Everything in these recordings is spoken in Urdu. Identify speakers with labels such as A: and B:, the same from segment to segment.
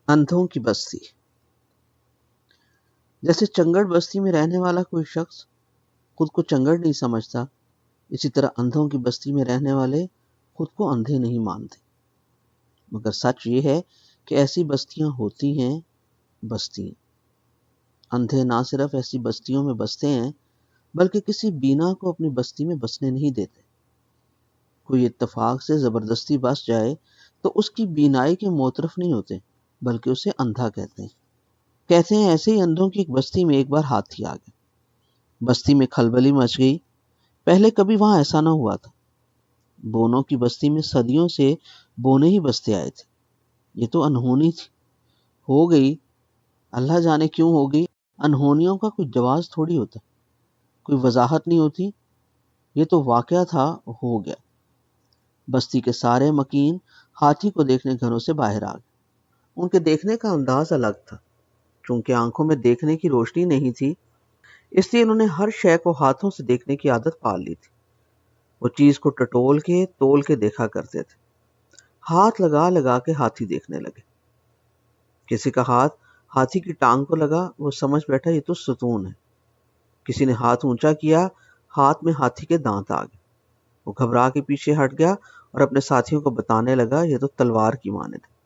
A: اندھوں کی بستی۔ جیسے چنگڑ بستی میں رہنے والا کوئی شخص خود کو چنگڑ نہیں سمجھتا، اسی طرح اندھوں کی بستی میں رہنے والے خود کو اندھے نہیں مانتے۔ مگر سچ یہ ہے کہ ایسی بستیاں ہوتی ہیں بستیاں۔ اندھے نہ صرف ایسی بستیوں میں بستے ہیں بلکہ کسی بینا کو اپنی بستی میں بسنے نہیں دیتے۔ کوئی اتفاق سے زبردستی بس جائے تو اس کی بینائی کے معترف نہیں ہوتے بلکہ اسے اندھا کہتے ہیں۔ کہتے ہیں ایسے ہی اندھوں کی ایک بستی میں ایک بار ہاتھی آ گیا۔ بستی میں کھلبلی مچ گئی۔ پہلے کبھی وہاں ایسا نہ ہوا تھا۔ بونوں کی بستی میں صدیوں سے بونے ہی بستے آئے تھے۔ یہ تو انہونی تھی، ہو گئی، اللہ جانے کیوں ہو گئی۔ انہونیوں کا کوئی جواز تھوڑی ہوتا، کوئی وضاحت نہیں ہوتی، یہ تو واقعہ تھا، ہو گیا۔ بستی کے سارے مکین ہاتھی کو دیکھنے گھروں سے باہر آ گئے۔ ان کے دیکھنے کا انداز الگ تھا۔ چونکہ آنکھوں میں دیکھنے کی روشنی نہیں تھی، اس لیے انہوں نے ہر شے کو ہاتھوں سے دیکھنے کی عادت پال لی تھی۔ وہ چیز کو ٹٹول کے تول کے دیکھا کرتے تھے۔ ہاتھ لگا لگا کے ہاتھی دیکھنے لگے۔ کسی کا ہاتھ ہاتھی کی ٹانگ کو لگا، وہ سمجھ بیٹھا یہ تو ستون ہے۔ کسی نے ہاتھ اونچا کیا، ہاتھ میں ہاتھی کے دانت آ گئے۔ وہ گھبرا کے پیچھے ہٹ گیا اور اپنے ساتھیوں کو بتانے لگا یہ تو تلوار کی مانند ہے۔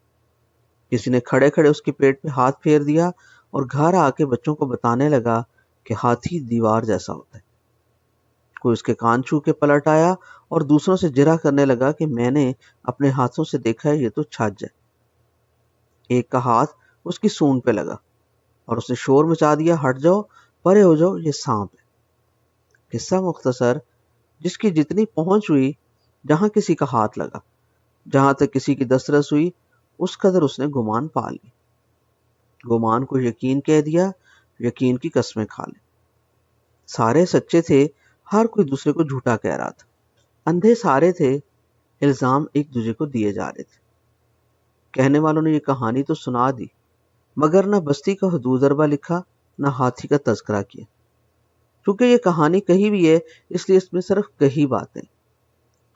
A: کسی نے کھڑے کھڑے اس کے پیٹ پہ ہاتھ پھیر دیا اور گھر آ کے بچوں کو بتانے لگا کہ ہاتھی دیوار جیسا ہوتا ہے۔ کوئی اس کے کان چھو کے پلٹ آیا اور دوسروں سے جرح کرنے لگا کہ میں نے اپنے ہاتھوں سے دیکھا ہے یہ تو چھج ہے۔ ایک کا ہاتھ اس کی سونڈ پہ لگا اور اس نے شور مچا دیا، ہٹ جاؤ، پرے ہو جاؤ، یہ سانپ ہے۔ قصہ مختصر، جس کی جتنی پہنچ ہوئی، جہاں کسی کا ہاتھ لگا، جہاں تک کسی کی دسترس ہوئی، اس قدر اس نے گمان پا لی۔ گمان کو یقین کہہ دیا، یقین کی قسمیں کھا لی۔ سارے سچے تھے، ہر کوئی دوسرے کو جھوٹا کہہ رہا تھا۔ اندھے سارے تھے، الزام ایک دوسرے کو دیے جا رہے تھے۔ کہنے والوں نے یہ کہانی تو سنا دی، مگر نہ بستی کا حدود ضربہ لکھا، نہ ہاتھی کا تذکرہ کیا۔ چونکہ یہ کہانی کہی بھی ہے، اس لیے اس میں صرف کہی باتیں،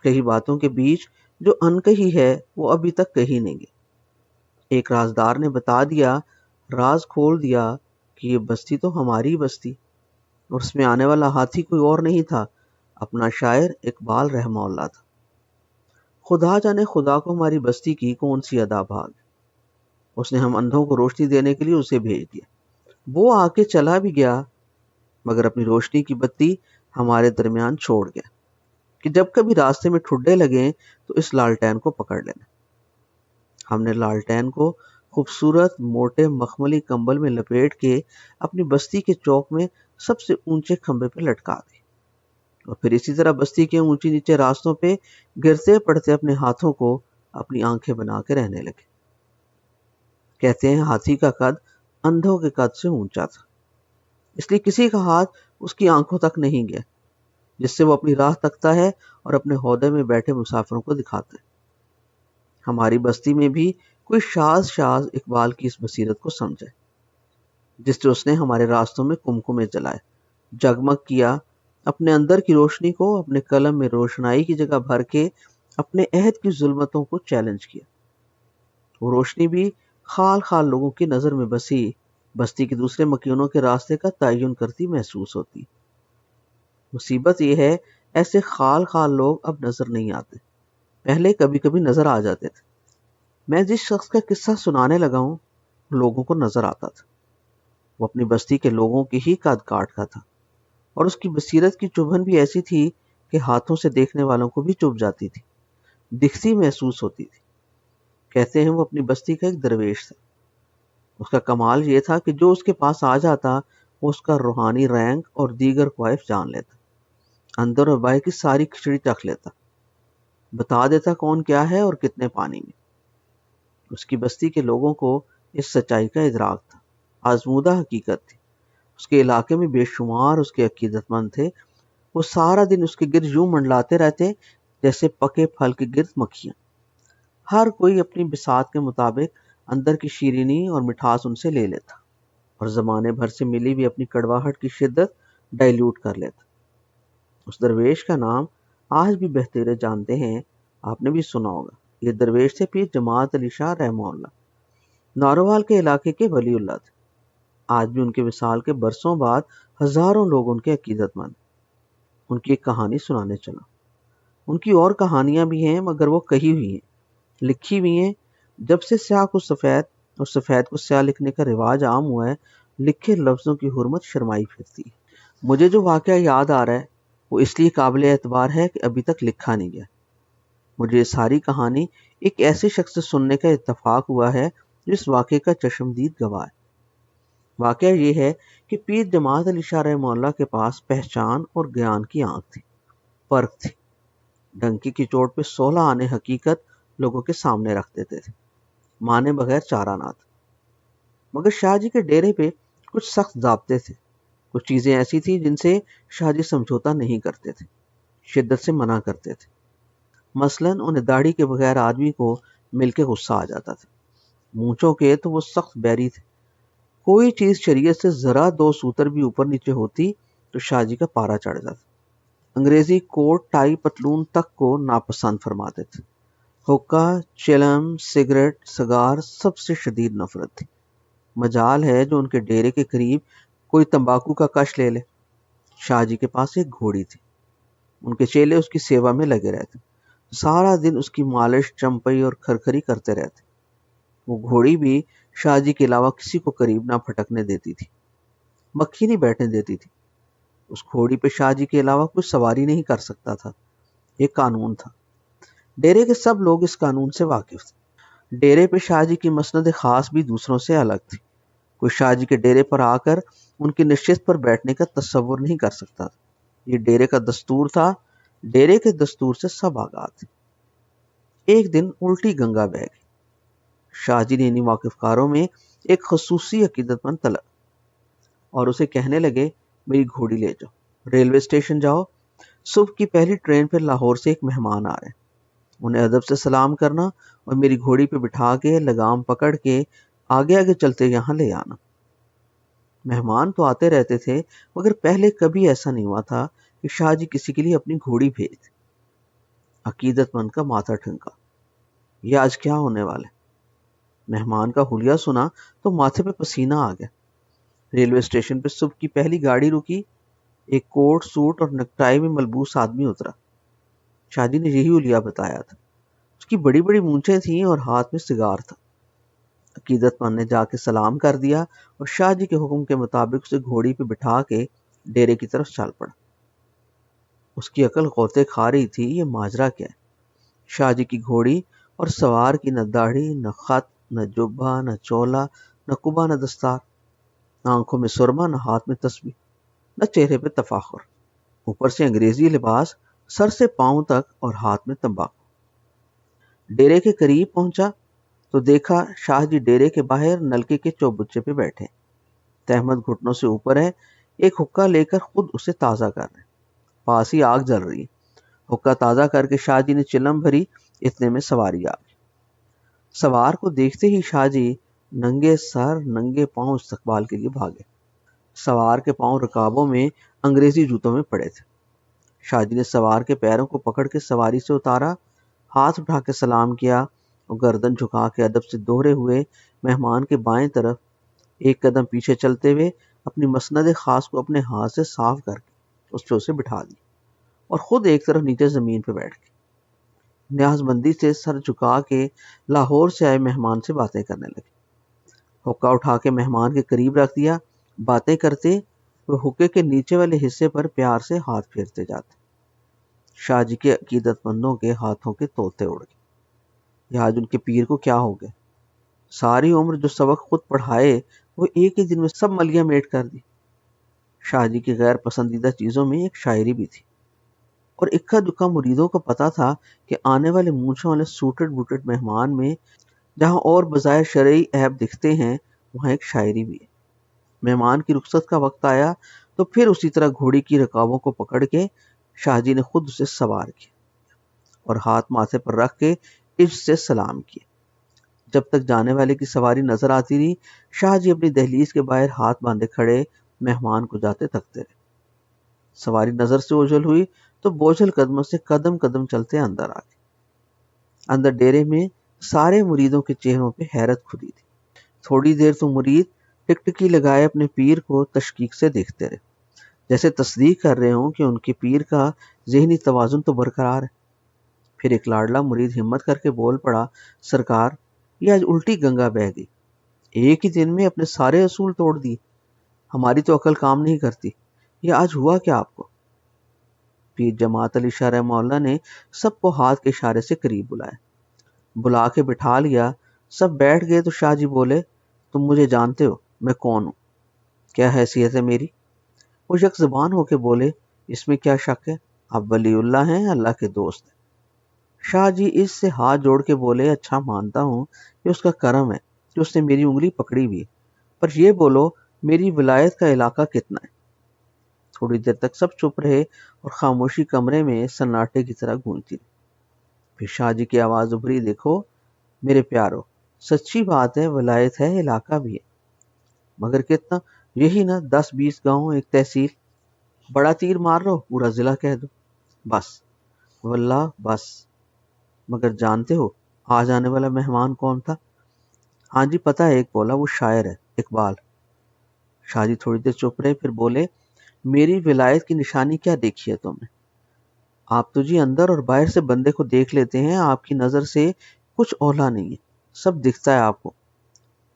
A: کہی باتوں کے بیچ جو انکہی ہے وہ ابھی تک کہی نہیں گئی۔ ایک رازدار نے بتا دیا، راز کھول دیا کہ یہ بستی تو ہماری بستی، اور اس میں آنے والا ہاتھی کوئی اور نہیں تھا، اپنا شاعر اقبال رحمہ اللہ تھا۔ خدا جانے خدا کو ہماری بستی کی کون سی ادا بھاگ، اس نے ہم اندھوں کو روشنی دینے کے لیے اسے بھیج دیا۔ وہ آ کے چلا بھی گیا، مگر اپنی روشنی کی بتی ہمارے درمیان چھوڑ گیا کہ جب کبھی راستے میں ٹھڈے لگیں تو اس لالٹین کو پکڑ لینا۔ ہم نے لالٹین کو خوبصورت موٹے مخملی کمبل میں لپیٹ کے اپنی بستی کے چوک میں سب سے اونچے کھمبے پہ لٹکا دی، اور پھر اسی طرح بستی کے اونچی نیچے راستوں پہ گرتے پڑتے اپنے ہاتھوں کو اپنی آنکھیں بنا کے رہنے لگے۔ کہتے ہیں ہاتھی کا قد اندھوں کے قد سے اونچا تھا، اس لیے کسی کا ہاتھ اس کی آنکھوں تک نہیں گیا، جس سے وہ اپنی راہ تکتا ہے اور اپنے ہودے میں بیٹھے مسافروں کو دکھاتا ہے۔ ہماری بستی میں بھی کوئی شاذ اقبال کی اس بصیرت کو سمجھے، جس سے اس نے ہمارے راستوں میں کمکمے جلائے، جگمگ کیا، اپنے اندر کی روشنی کو اپنے قلم میں روشنائی کی جگہ بھر کے اپنے عہد کی ظلمتوں کو چیلنج کیا۔ وہ روشنی بھی خال خال لوگوں کی نظر میں بستی کے دوسرے مکینوں کے راستے کا تعین کرتی محسوس ہوتی۔ مصیبت یہ ہے ایسے خال خال لوگ اب نظر نہیں آتے، پہلے کبھی کبھی نظر آ جاتے تھے۔ میں جس شخص کا قصہ سنانے لگا ہوں لوگوں کو نظر آتا تھا، وہ اپنی بستی کے لوگوں کی ہی قد کاٹ کا تھا، اور اس کی بصیرت کی چبھن بھی ایسی تھی کہ ہاتھوں سے دیکھنے والوں کو بھی چبھ جاتی تھی، دکھتی محسوس ہوتی تھی۔ کہتے ہیں وہ اپنی بستی کا ایک درویش تھا۔ اس کا کمال یہ تھا کہ جو اس کے پاس آ جاتا وہ اس کا روحانی رینک اور دیگر کوائف جان لیتا، اندر اور باہر کی ساری کھچڑی چکھ لیتا، بتا دیتا کون کیا ہے اور کتنے پانی میں۔ اس کی بستی کے لوگوں کو اس سچائی کا ادراک تھا، آزمودہ حقیقت تھی۔ اس کے علاقے میں بے شمار اس کے عقیدت مند تھے، وہ سارا دن اس کے گرد یوں منڈلاتے رہتے جیسے پکے پھل کے گرد مکھیاں۔ ہر کوئی اپنی بساط کے مطابق اندر کی شیرینی اور مٹھاس ان سے لے لیتا، اور زمانے بھر سے ملی بھی اپنی کڑواہٹ کی شدت ڈائلیوٹ کر لیتا۔ اس درویش کا نام آج بھی بہتیرے جانتے ہیں، آپ نے بھی سنا ہوگا۔ یہ درویش تھے پیر جماعت علی شاہ رحمہ اللہ۔ نارووال کے علاقے کے ولی اللہ تھے. آج بھی ان کے وصال کے برسوں بعد ہزاروں لوگ ان کے عقیدت مند. ان کی ایک کہانی سنانے چلا. ان کی اور کہانیاں بھی ہیں مگر وہ کہی ہوئی ہیں, لکھی ہوئی ہیں. جب سے سیاہ کو سفید اور سفید کو سیاہ لکھنے کا رواج عام ہوا ہے, لکھے لفظوں کی حرمت شرمائی پھرتی ہے. مجھے جو واقعہ یاد آ رہا ہے وہ اس لیے قابل اعتبار ہے کہ ابھی تک لکھا نہیں گیا. مجھے یہ ساری کہانی ایک ایسے شخص سے سننے کا اتفاق ہوا ہے جس واقعے کا چشمدید گواہ ہے. واقعہ یہ ہے کہ پیر جماعت علی شاہ رحمہ اللہ کے پاس پہچان اور گیان کی آنکھ تھی, پرکھ تھی. ڈنکی کی چوٹ پہ 16 آنے حقیقت لوگوں کے سامنے رکھ دیتے تھے, مانے بغیر چارہ نہ تھا. مگر شاہ جی کے ڈیرے پہ کچھ سخت ضابطے تھے. کچھ چیزیں ایسی تھیں جن سے شاہ جی سمجھوتا نہیں کرتے تھے, شدت سے منع کرتے تھے. مثلاً انہیں داڑھی کے بغیر آدمی کو مل کے غصہ آ جاتا تھا. مونچھوں کے تو وہ سخت بیری تھے. کوئی چیز شریعت سے ذرا 2 سوتر بھی اوپر نیچے ہوتی تو شاہ جی کا پارا چڑھ جاتا. انگریزی کوٹ ٹائی پتلون تک کو ناپسند فرماتے تھے. حقہ, چلم, سگریٹ, سگار سب سے شدید نفرت تھی. مجال ہے جو ان کے ڈیرے کے قریب کوئی تمباکو کا کش لے لے. شاہ جی کے پاس ایک گھوڑی تھی. ان کے چیلے اس کی سیوا میں لگے رہتے. سارا دن اس کی مالش, چمپئی اور کھرکھری کرتے رہتے. وہ گھوڑی بھی شاہ جی کے علاوہ کسی کو قریب نہ پھٹکنے دیتی تھی, مکھی نہیں بیٹھنے دیتی تھی. اس گھوڑی پہ شاہ جی کے علاوہ کوئی سواری نہیں کر سکتا تھا. ایک قانون تھا. ڈیرے کے سب لوگ اس قانون سے واقف تھے. ڈیرے پہ شاہ جی کی مسند خاص بھی دوسروں سے الگ تھی. کوئی شاہ جی کے ڈیرے پر آ کر ان کی نشست پر بیٹھنے کا تصور نہیں کر سکتا تھا. یہ ڈیرے کا دستور تھا. ڈیرے کے دستور سے سب آگاہ تھے. ایک دن الٹی گنگا بہہ گئی. شاہ جی نے انہی واقف کاروں میں ایک خصوصی عقیدت مند طلب اور اسے کہنے لگے, میری گھوڑی لے جاؤ, ریلوے اسٹیشن جاؤ. صبح کی پہلی ٹرین پہ لاہور سے ایک مہمان آ رہے ہیں. انہیں ادب سے سلام کرنا اور میری گھوڑی پہ بٹھا کے لگام پکڑ کے آگے آگے چلتے یہاں لے آنا. مہمان تو آتے رہتے تھے مگر پہلے کبھی ایسا نہیں ہوا تھا کہ شاہ جی کسی کے لیے اپنی گھوڑی بھیجتے. عقیدت مند کا ماتھا ٹھنکا. یہ آج کیا ہونے والا ہے؟ مہمان کا حلیہ سنا تو ماتھے پہ پسینہ آ گیا. ریلوے اسٹیشن پہ صبح کی پہلی گاڑی رکی. ایک کوٹ سوٹ اور نیکٹائی میں ملبوس آدمی اترا. شاہ جی نے یہی حلیہ بتایا تھا. اس کی بڑی بڑی مونچھیں تھیں اور ہاتھ میں سگار تھا. عقیدت مند نے جا کے سلام کر دیا اور شاہ جی کے حکم کے مطابق اسے گھوڑی پہ بٹھا کے ڈیرے کی طرف چل پڑا. اس کی عقل غوطے کھا رہی تھی, یہ ماجرا کیا ہے؟ شاہ جی کی گھوڑی اور سوار کی نہ داڑھی, نہ خط, نہ جبہ, نہ چولا, نہ قبا, نہ دستار, نہ آنکھوں میں سرما, نہ ہاتھ میں تسبیح, نہ چہرے پہ تفاخر. اوپر سے انگریزی لباس, سر سے پاؤں تک اور ہاتھ میں تمباکو. ڈیرے کے قریب پہنچا تو دیکھا شاہ جی ڈیرے کے باہر نلکے کے چوبچے پہ بیٹھے. تہمت گھٹنوں سے اوپر ہے. ایک حقہ لے کر خود اسے تازہ کر رہے. پاس ہی آگ جل رہی. حقہ تازہ کر کے شاہ جی نے چلم بھری. اتنے میں سواری آ گئی. سوار کو دیکھتے ہی شاہ جی ننگے سر ننگے پاؤں استقبال کے لیے بھاگے. سوار کے پاؤں رکابوں میں انگریزی جوتوں میں پڑے تھے. شاہ جی نے سوار کے پیروں کو پکڑ کے سواری سے اتارا, ہاتھ اٹھا کے سلام کیا اور گردن جھکا کے ادب سے دوہرے ہوئے مہمان کے بائیں طرف ایک قدم پیچھے چلتے ہوئے اپنی مسند خاص کو اپنے ہاتھ سے صاف کر کے اس پہ اسے بٹھا دی اور خود ایک طرف نیچے زمین پہ بیٹھ گئے. نیاز مندی سے سر جھکا کے لاہور سے آئے مہمان سے باتیں کرنے لگے. حقہ اٹھا کے مہمان کے قریب رکھ دیا. باتیں کرتے وہ حقے کے نیچے والے حصے پر پیار سے ہاتھ پھیرتے جاتے. شاہ جی کے عقیدت مندوں کے ہاتھوں کے طوطے اڑ گئے. یہ آج ان کے پیر کو کیا ہو گیا؟ ساری عمر جو سبق خود پڑھائے وہ ایک ہی دن میں سب ملیاں میٹ کر دی. شاہ جی کی غیر پسندیدہ چیزوں میں ایک شاعری بھی تھی اور اکا دکا مریدوں کو پتا تھا کہ آنے والے مونچھوں والے سوٹڈ بوٹڈ مہمان میں جہاں اور بظاہر شرعی عیب دکھتے ہیں وہاں ایک شاعری بھی ہے. مہمان کی رخصت کا وقت آیا تو پھر اسی طرح گھوڑی کی رکابوں کو پکڑ کے شاہ جی نے خود اسے سوار کیا اور ہاتھ ماتھے پر رکھ کے عجز سے سلام کیا. جب تک جانے والے کی سواری نظر آتی رہی شاہ جی اپنی دہلیز کے باہر ہاتھ باندھے کھڑے مہمان کو جاتے تکتے رہے. سواری نظر سے اوجھل ہوئی تو بوجھل قدموں سے قدم قدم چلتے اندر آ گئے. اندر ڈیرے میں سارے مریدوں کے چہروں پہ حیرت کھلی تھی. تھوڑی دیر تو مرید ٹکٹکی لگائے اپنے پیر کو تشکیق سے دیکھتے رہے، جیسے تصدیق کر رہے ہوں کہ ان کے پیر کا ذہنی توازن تو برقرار ہے۔ پھر ایک لاڈلا مرید ہمت کر کے بول پڑا، سرکار یہ آج الٹی گنگا بہہ گئی، ایک ہی دن میں اپنے سارے اصول توڑ دیے، ہماری تو عقل کام نہیں کرتی، یہ آج ہوا کیا آپ کو؟ پیر جماعت علی شاہ رحمہ اللہ نے سب کو ہاتھ کے اشارے سے قریب بلایا، بلا کے بٹھا لیا۔ سب بیٹھ گئے تو شاہ جی بولے، تم مجھے جانتے ہو میں کون ہوں، کیا حیثیت ہے میری؟ وہ شخص زبان ہو کے بولے، اس میں کیا شک ہے، آپ ولی اللہ ہیں، اللہ کے دوست ہیں۔ شاہ جی اس سے ہاتھ جوڑ کے بولے، اچھا مانتا ہوں کہ اس کا کرم ہے کہ اس نے میری انگلی پکڑی ہوئی ہے، پر یہ بولو میری ولایت کا علاقہ کتنا ہے؟ تھوڑی دیر تک سب چپ رہے اور خاموشی کمرے میں سناٹے کی طرح گونجتی رہی۔ پھر شاہ جی کی آواز ابھری، دیکھو میرے پیارو، سچی بات ہے، ولایت ہے، علاقہ بھی ہے، مگر کتنا؟ یہی نا 10-20 گاؤں، ایک تحصیل، بڑا تیر مار لو پورا ضلع کہہ دو، بس، واللہ بس۔ مگر جانتے ہو آج آنے والا مہمان کون تھا؟ ہاں جی پتہ ہے، ایک بولا، وہ شاعر ہے، اقبال۔ شاہ جی تھوڑی دیر چپ رہے، پھر بولے، میری ولایت کی نشانی کیا دیکھی ہے تم نے؟ آپ تو جی اندر اور باہر سے بندے کو دیکھ لیتے ہیں، آپ کی نظر سے کچھ اولا نہیں ہے، سب دکھتا ہے آپ کو۔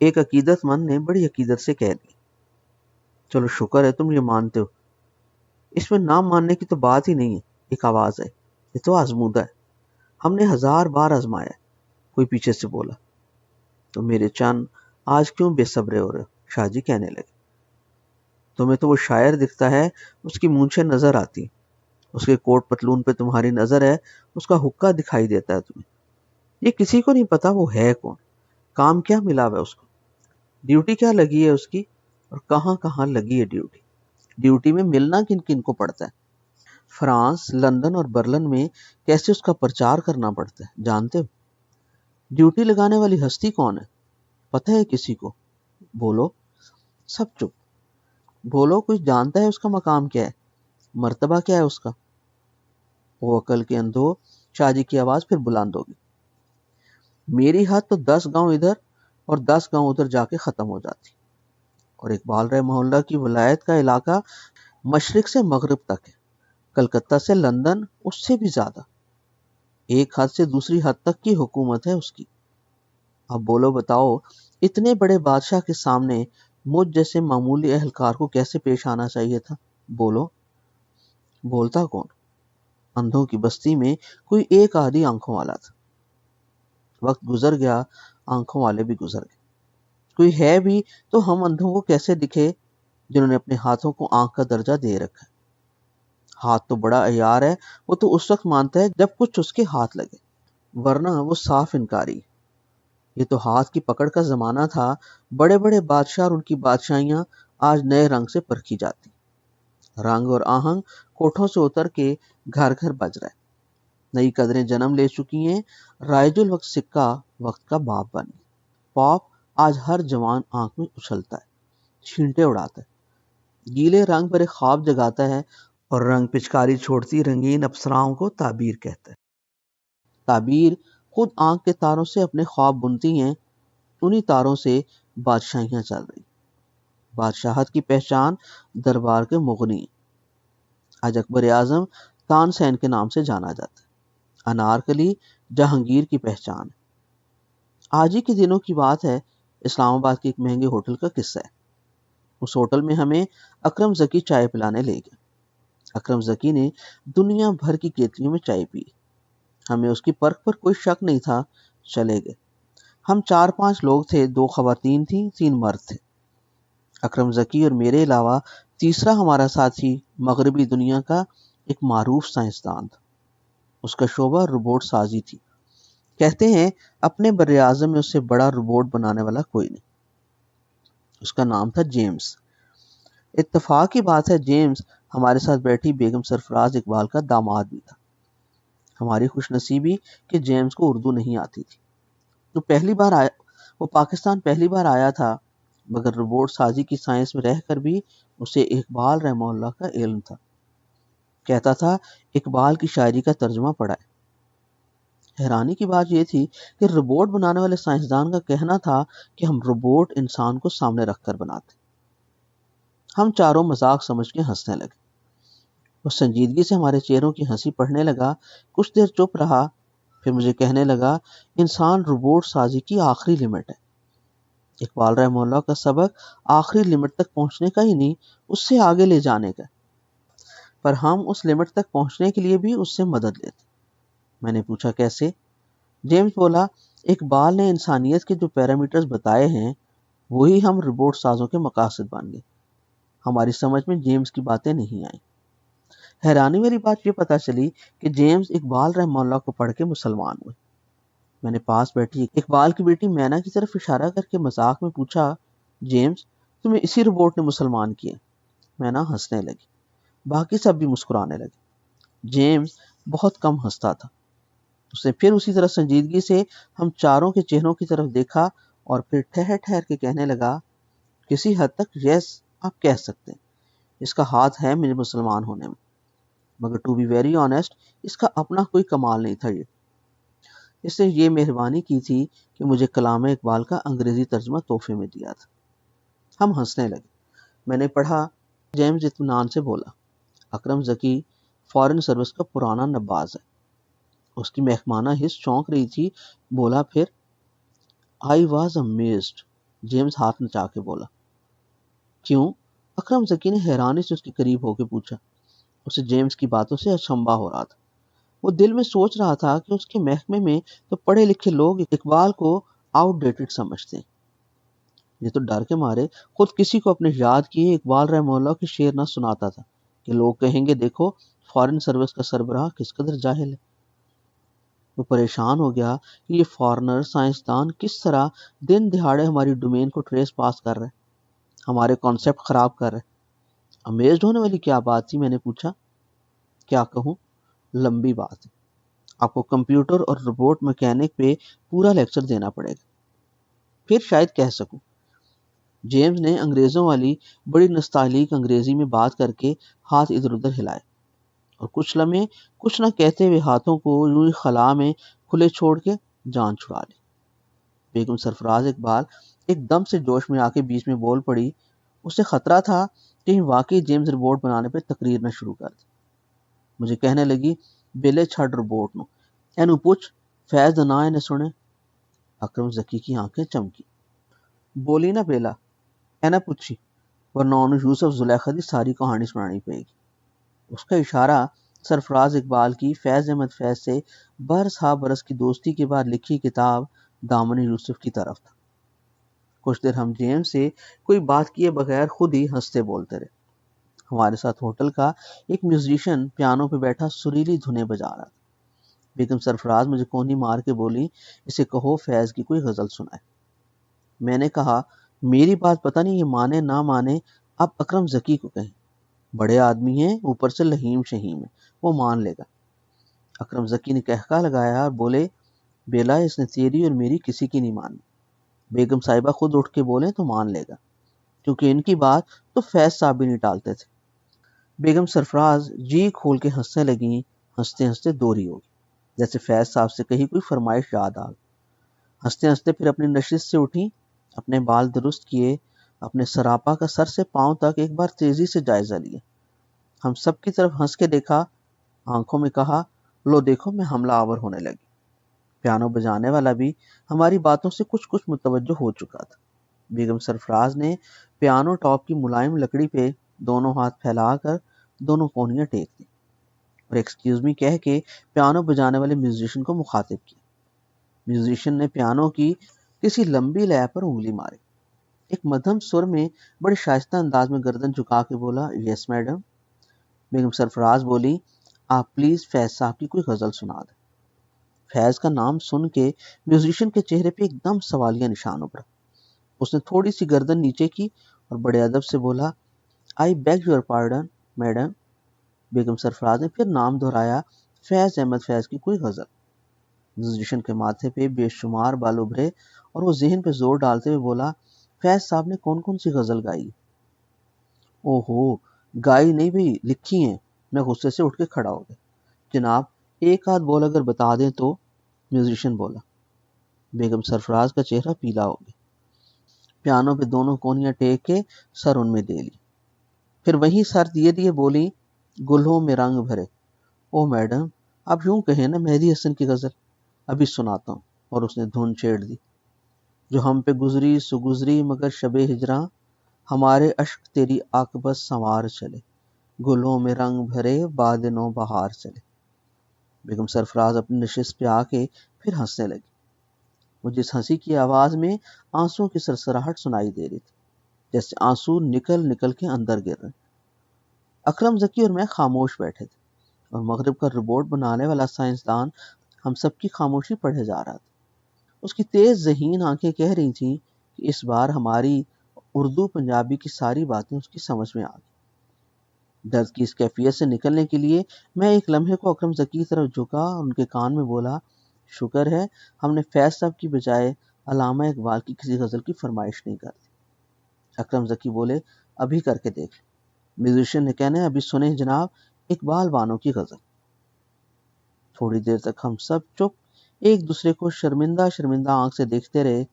A: ایک عقیدت مند نے بڑی عقیدت سے کہہ دیا، چلو شکر ہے تم یہ مانتے ہو، اس میں نام ماننے کی تو بات ہی نہیں ہے۔ ایک آواز ہے، یہ تو آزمودہ ہے، ہم نے 1000 بار آزمایا ہے۔ کوئی پیچھے سے بولا، تو میرے چند آج کیوں بے صبرے ہو رہے ہو؟ شاہ جی کہنے لگے، تمہیں تو وہ شاعر دکھتا ہے، اس کی مونچھیں نظر آتی، اس کے کوٹ پتلون پہ تمہاری نظر ہے، اس کا حقہ دکھائی دیتا ہے تمہیں۔ یہ کسی کو نہیں پتا وہ ہے کون، کام کیا ملا ہوا ہے اس کو، ڈیوٹی کیا لگی ہے اس کی، اور کہاں کہاں لگی ہے ڈیوٹی، ڈیوٹی میں ملنا کن کن کو پڑتا ہے، فرانس، لندن اور برلن میں کیسے اس کا پرچار کرنا پڑتا ہے جانتے ہو؟ ڈیوٹی لگانے والی ہستی کون ہے، پتہ ہے کسی کو؟ بولو۔ سب چپ۔ بولو، کچھ جانتا ہے اس کا مقام کیا ہے، مرتبہ کیا ہے اس کا؟ وہ عقل کے اندھو، شاہ جی کی آواز پھر بلند ہوگی، میری حد تو 10 گاؤں ادھر اور 10 گاؤں ادھر جا کے ختم ہو جاتی، اور اقبال رحمہ اللہ کی ولایت کا علاقہ مشرق سے مغرب تک ہے، کلکتہ سے لندن اس سے بھی زیادہ، ایک حد سے دوسری حد تک کی حکومت ہے اس کی۔ اب بولو بتاؤ، اتنے بڑے بادشاہ کے سامنے مجھ جیسے معمولی اہلکار کو کیسے پیش آنا چاہیے تھا؟ بولو۔ بولتا کون؟ اندھوں کی بستی میں کوئی ایک آدھی آنکھوں والا تھا، وقت گزر گیا، آنکھوں والے بھی گزر گئے، کوئی ہے بھی تو ہم اندھوں کو کیسے دکھے جنہوں نے اپنے ہاتھوں کو آنکھ کا درجہ دے رکھا ہے؟ ہاتھ تو بڑا عیار ہے، وہ تو اس وقت مانتا ہے جب کچھ اس کے ہاتھ لگے، ورنہ وہ صاف انکاری ہے۔ یہ تو ہاتھ کی پکڑ کا زمانہ تھا، بڑے بڑے بادشاہ اور ان کی بادشاہیاں آج نئے رنگ سے پرکھی جاتی، رنگ اور آہنگ کوٹھوں سے اتر کے گھر گھر بج رہا ہے، نئی قدریں جنم لے چکی ہیں، رائج الوقت سکہ وقت کا باپ بن گیا، پاپ آج ہر جوان آنکھ میں اچھلتا ہے، چھینٹے اڑاتا ہے، گیلے رنگ پر ایک خواب جگاتا ہے، اور رنگ پچکاری چھوڑتی رنگین اپسراؤں کو تعبیر کہتا ہے۔ تعبیر خود آنکھ کے تاروں سے اپنے خواب بنتی ہیں، انہی تاروں سے بادشاہیاں چل رہی، بادشاہت کی پہچان دربار کے مغنی ہیں، آج اکبر اعظم تان سین کے نام سے جانا جاتا ہے، انارکلی جہانگیر کی پہچان ہے۔ آج ہی کے دنوں کی بات ہے، اسلام آباد کے ایک مہنگے ہوٹل کا قصہ ہے۔ اس ہوٹل میں ہمیں اکرم ذکی چائے پلانے لے گئے۔ اکرم ذکی نے دنیا بھر کی کیتلیوں میں چائے پی، ہمیں اس کی پرکھ پر کوئی شک نہیں تھا، چلے گئے۔ ہم 4-5 لوگ تھے، 2 خواتین تھیں، 3 مرد تھے۔ اکرم ذکی اور میرے علاوہ تیسرا ہمارا ساتھی مغربی دنیا کا ایک معروف سائنسدان تھا، اس کا شعبہ روبوٹ سازی تھی، کہتے ہیں اپنے بر اعظم میں اس سے بڑا روبوٹ بنانے والا کوئی نہیں۔ اس کا نام تھا جیمز۔ اتفاق کی بات ہے جیمز ہمارے ساتھ بیٹھی بیگم سرفراز اقبال کا داماد بھی تھا۔ ہماری خوش نصیبی کہ جیمز کو اردو نہیں آتی تھی، وہ پاکستان پہلی بار آیا تھا، مگر روبوٹ سازی کی سائنس میں رہ کر بھی اسے اقبال رحمہ اللہ کا علم تھا، کہتا تھا اقبال کی شاعری کا ترجمہ پڑھا ہے۔ حیرانی کی بات یہ تھی کہ روبوٹ بنانے والے سائنسدان کا کہنا تھا کہ ہم روبوٹ انسان کو سامنے رکھ کر بناتے۔ ہم چاروں مذاق سمجھ کے ہنسنے لگے۔ وہ سنجیدگی سے ہمارے چہروں کی ہنسی پڑھنے لگا، کچھ دیر چپ رہا، پھر مجھے کہنے لگا، انسان روبوٹ سازی کی آخری لمٹ ہے۔ اقبال رحمہ اللہ کا سبق آخری لمٹ تک پہنچنے کا ہی نہیں، اس سے آگے لے جانے کا، پر ہم اس لمٹ تک پہنچنے کے لیے بھی اس سے مدد لیتے۔ میں نے پوچھا کیسے؟ جیمز بولا، اقبال نے انسانیت کے جو پیرامیٹرز بتائے ہیں وہی ہم روبوٹ سازوں کے مقاصد بن گئے۔ ہماری سمجھ میں جیمز کی باتیں نہیں آئیں۔ حیرانی والی بات یہ پتہ چلی کہ جیمز اقبال رحمہ اللہ کو پڑھ کے مسلمان ہوئے۔ میں نے پاس بیٹھی اقبال کی بیٹی مینا کی طرف اشارہ کر کے مذاق میں پوچھا، جیمز تمہیں اسی روبوٹ نے مسلمان کیے؟ مینا ہنسنے لگی، باقی سب بھی مسکرانے لگے۔ جیمز بہت کم ہنستا تھا۔ اس نے پھر اسی طرح سنجیدگی سے ہم چاروں کے چہروں کی طرف دیکھا اور پھر ٹھہر ٹھہر کے کہنے لگا، کسی حد تک یس آپ کہہ سکتے ہیں، اس کا ہاتھ ہے مجھے مسلمان ہونے میں، مگر ٹو بی ویری آنیسٹ اس کا اپنا کوئی کمال نہیں تھا۔ اس نے یہ مہربانی کی تھی کہ مجھے کلام اقبال کا انگریزی ترجمہ تحفے میں دیا تھا۔ ہم ہنسنے لگے۔ میں نے پڑھا، جیمز اطمینان سے بولا، اکرم ذکی فارن سروس کا پرانا نباز ہے۔ اس کی مہکمانہ حس چونک رہی تھی۔ بولا پھر، آئی واز امیزڈ۔ جیمز ہاتھ نچا کے بولا۔ کیوں؟ اکرم ذکی نے حیرانی سے اس کے قریب ہو کے پوچھا۔ اسے جیمز کی باتوں سے اچنبھا ہو رہا تھا۔ وہ دل میں سوچ رہا تھا کہ اس کے محکمے میں تو پڑھے لکھے لوگ اقبال کو آؤٹ ڈیٹڈ سمجھتے ہیں۔ یہ تو ڈر کے مارے خود کسی کو اپنے یاد کیے اقبال رحمہ اللہ کے شعر نہ سناتا تھا کہ لوگ کہیں گے دیکھو فارن سروس کا سربراہ کس قدر جاہل ہے۔ وہ پریشان ہو گیا کہ یہ فارنر سائنسدان کس طرح دن دہاڑے ہماری ڈومین کو ٹریس پاس کر رہے، ہمارے کانسیپٹ خراب کر رہے۔ امیزڈ ہونے والی کیا بات تھی؟ میں نے پوچھا۔ کیا کہوں، لمبی بات ہے، آپ کو کمپیوٹر اور روبوٹ میکینک پہ پورا لیکچر دینا پڑے گا، پھر شاید کہہ سکوں۔ جیمز نے انگریزوں والی بڑی نستعلیق انگریزی میں بات کر کے ہاتھ ادھر ادھر ہلائے اور کچھ لمحے کچھ نہ کہتے ہوئے ہاتھوں کو یوں ہی خلا میں کھلے چھوڑ کے جان چھڑا لی۔ بیگم سرفراز اقبال ایک دم سے جوش میں آ کے بیچ میں بول پڑی۔ اسے خطرہ تھا کہ واقعی جیمز روبوٹ بنانے پہ تقریر نہ شروع کر دی۔ مجھے کہنے لگی، بیلے چھڑ روبوٹ نو اینو پوچھ فیض دنا نے سنے۔ اکرم ذکی کی آنکھیں چمکی۔ بولی نا بیلا، اینا پوچھی، ورنہ انہوں یوسف زلیخا دی ساری کہانی سنانی پڑے گی۔ اس کا اشارہ سرفراز اقبال کی فیض احمد فیض سے برس ہا برس کی دوستی کے بعد لکھی کتاب دامن یوسف کی طرف تھا۔ کچھ دیر ہم جیمز سے کوئی بات کیے بغیر خود ہی ہنستے بولتے رہے۔ ہمارے ساتھ ہوٹل کا ایک میوزیشین پیانو پہ بیٹھا سریلی دھنیں بجا رہا تھا۔ بیگم سرفراز مجھے کونی مار کے بولی، اسے کہو فیض کی کوئی غزل سنائے۔ میں نے کہا، میری بات پتہ نہیں یہ مانے نہ مانے، آپ اکرم ذکی کو کہیں، بڑے آدمی ہیں، اوپر سے لہیم شہیم ہے، وہ مان لے گا۔ اکرم ذکی نے کہکا لگایا اور بولے، بیلا اس نے تیری اور میری کسی کی نہیں مانی، بیگم صاحبہ خود اٹھ کے بولیں تو مان لے گا، کیونکہ ان کی بات تو فیض صاحب بھی نہیں ٹالتے تھے۔ بیگم سرفراز جی کھول کے ہنسنے لگیں، ہنستے ہنستے دوری ہو گئی، جیسے فیض صاحب سے کہیں کوئی فرمائش یاد آ گئی۔ ہنستے ہنستے پھر اپنی نشست سے اٹھی، اپنے بال درست کیے، اپنے سراپا کا سر سے پاؤں تک ایک بار تیزی سے جائزہ لیا۔ ہم سب کی طرف ہنس کے دیکھا، آنکھوں میں کہا، لو دیکھو میں حملہ آور ہونے لگی۔ پیانو بجانے والا بھی ہماری باتوں سے کچھ متوجہ ہو چکا تھا۔ بیگم سرفراز نے پیانو ٹاپ کی ملائم لکڑی پہ دونوں ہاتھ پھیلا کر دونوں کونیاں ٹیک دی اور ایکسکیوز می کہہ کے پیانو بجانے والے میوزیشین کو مخاطب کیا۔ میوزیشین نے پیانو کی کسی لمبی لے پر انگلی ماری، ایک مدھم سر میں بڑے شائستہ انداز میں گردن جھکا کے بولا، یس میڈم۔ بیگم سرفراز بولی، آپ پلیز فیض صاحب کی کوئی غزل سنا دیں۔ فیض کا نام سن کے میوزیشین کے چہرے پہ ایک دم سوالیہ نشان ابھرا۔ اس نے تھوڑی سی گردن نیچے کی اور بڑے ادب سے بولا، آئی بیگ یور پارڈن میڈم۔ بیگم سرفراز نے پھر نام دہرایا، فیض احمد فیض کی کوئی غزل۔ میوزیشین کے ماتھے پہ بے شمار بال ابھرے اور وہ ذہن پہ زور ڈالتے ہوئے بولا، فیض صاحب نے کون کون سی غزل گائی؟ اوہو، گائی نہیں بھئی، لکھی ہیں۔ میں غصے سے اٹھ کے کھڑا ہو گیا۔ جناب ایک آدھ بول اگر بتا دیں تو۔ میوزیشین بولا۔ بیگم سرفراز کا چہرہ پیلا ہو گیا۔ پیانو پہ دونوں کونیاں ٹیک کے سر ان میں دے لی، پھر وہیں سر دیے دیے بولی، گلہوں میں رنگ بھرے۔ او میڈم، آپ یوں کہیں نا مہدی حسن کی غزل، ابھی سناتا ہوں۔ اور اس نے دھن چھیڑ دی، جو ہم پہ گزری سو گزری مگر شب ہجراں، ہمارے اشک تیری عاقبت سنوار چلے، گلوں میں رنگ بھرے باد نو بہار چلے۔ بیگم سرفراز اپنی نشست پہ آ کے پھر ہنسنے لگی۔ مجھے اس ہنسی کی آواز میں آنسوں کی سرسراہٹ سنائی دے رہی تھی، جیسے آنسو نکل نکل کے اندر گر رہے۔ اکرم ذکی اور میں خاموش بیٹھے تھے، اور مغرب کا روبوٹ بنانے والا سائنسدان ہم سب کی خاموشی پڑھے جا رہا تھا۔ اس کی تیز ذہین آنکھیں کہہ رہی تھیں کہ اس بار ہماری اردو پنجابی کی ساری باتیں اس کی سمجھ میں آ گئی۔ درد کی اس کیفیت سے نکلنے کے لیے میں ایک لمحے کو اکرم ذکی کی طرف جھکا اور ان کے کان میں بولا، شکر ہے ہم نے فیض صاحب کی بجائے علامہ اقبال کی کسی غزل کی فرمائش نہیں کر دی۔ اکرم ذکی بولے، ابھی کر کے دیکھ لیں۔ میوزیشین نے کہنا ہے، ابھی سنیں جناب اقبال بانو کی غزل۔ تھوڑی دیر تک ہم سب چپ ایک دوسرے کو شرمندہ شرمندہ آنکھ سے دیکھتے رہے۔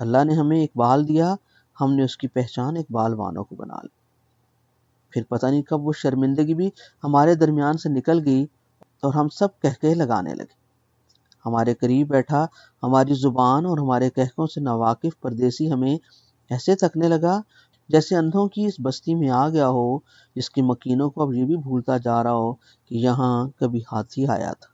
A: اللہ نے ہمیں اقبال دیا، ہم نے اس کی پہچان اقبال بانو کو بنا لی۔ پھر پتہ نہیں کب وہ شرمندگی بھی ہمارے درمیان سے نکل گئی اور ہم سب کہکہے لگانے لگے۔ ہمارے قریب بیٹھا ہماری زبان اور ہمارے کہکوں سے ناواقف پردیسی ہمیں ایسے تکنے لگا جیسے اندھوں کی اس بستی میں آ گیا ہو جس کے مکینوں کو اب یہ بھی بھولتا جا رہا ہو کہ یہاں کبھی ہاتھی آیا تھا۔